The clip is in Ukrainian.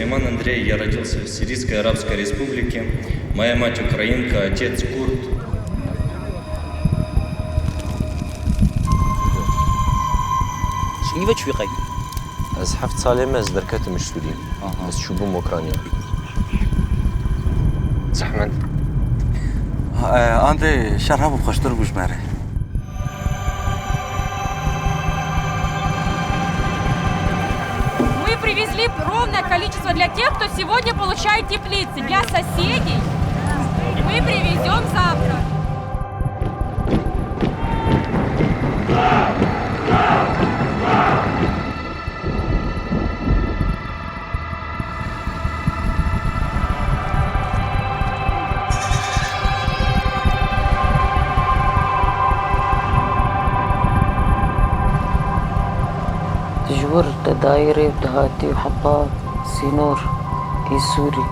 Сулейман Андрей, я родился в Сирийской Арабской Республике. Моя мать украинка, отец курд. شنو في قي؟ از 7 ساله از درکتم سوریه. از شوبوم اوکراینیا. زحمت. Андрей, шарабу خوشتر گوش مره. Мы привезли ровное количество для тех, кто сегодня получает теплицы. Для соседей мы привезем завтра. تجور دايرة دهاتي وحبات سينور سوري